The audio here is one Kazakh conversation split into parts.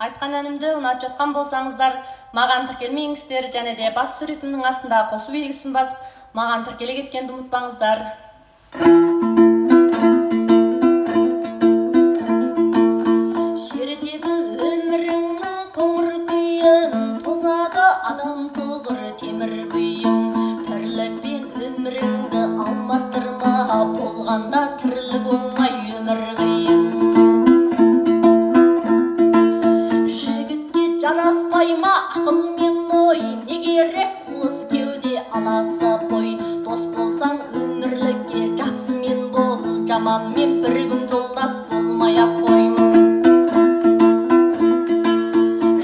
Айтқан әнімді ұнап жатқан болсаңыздар, маған тіркелмеңіздер, және де бас суретімнің астында қосу белгісін басып, маған тіркеле кеткенді ұмытпаңыздар. Шертеді өміріңнің қоңыр күйін, тозады адам тұғыр темір күйін. Тірлікпен өміріңді алмастырма, болғанда тірлік оңай, өмір қиын. Жараспай ма ақыл мен ой, не керек қос кеуде аласа бой. Дос болсаң өмірлікке жақсымен бол, жаманмен бір күн жолдас болмай-ақ қой.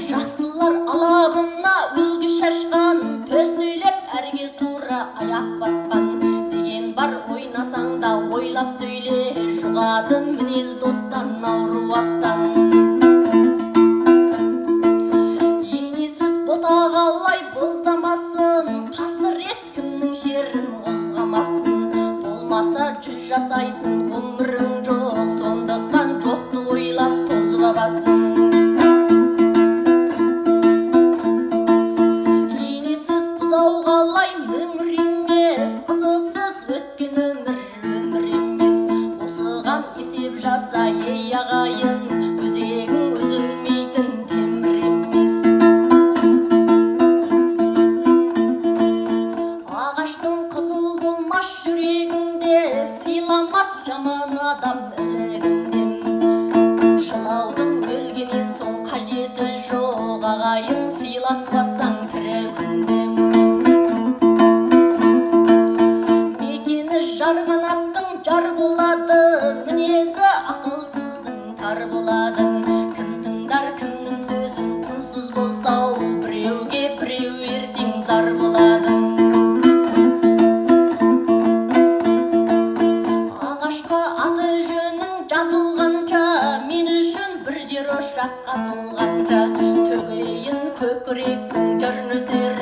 Жақсылар алабына үлгі шашқан, төз сөйлеп әркез тура аяқ басқан. Деген бар, ойнасаң да ойлап сөйле, жұғады мінез достан, ауру астан. Қалай боздамасын, қасырет кімнің шерін қозғамасын. Болмаса жүз жасайтын ғұмырың жоқ, сондықтан жоқты ойлап тозға басын. Енесіз бұзау қалай өмір емес, қызықсыз өткен өмір емес. Осыған есеп жаса ей ағайын, өзегің үзілмейтін темір емес. Ағаштың қызыл болмас жүрегінде, сыйламас жаман адам ілігінде. Жылаудың өлгенен соң қажеті жоқ, ағайын сыйласпасаң тірі күнде. Мекені жарған аттың жар болады, мінезі ақылсыздың тар болады. Кім тыңдар кімнің сөзін, құнсыз болса-ау, біреуге біреу ертең зар болады. Аты жөнің жазылғанша, мен үшін бір жер ошақ қазылғанша, төгейін көкіректің жыр нөсер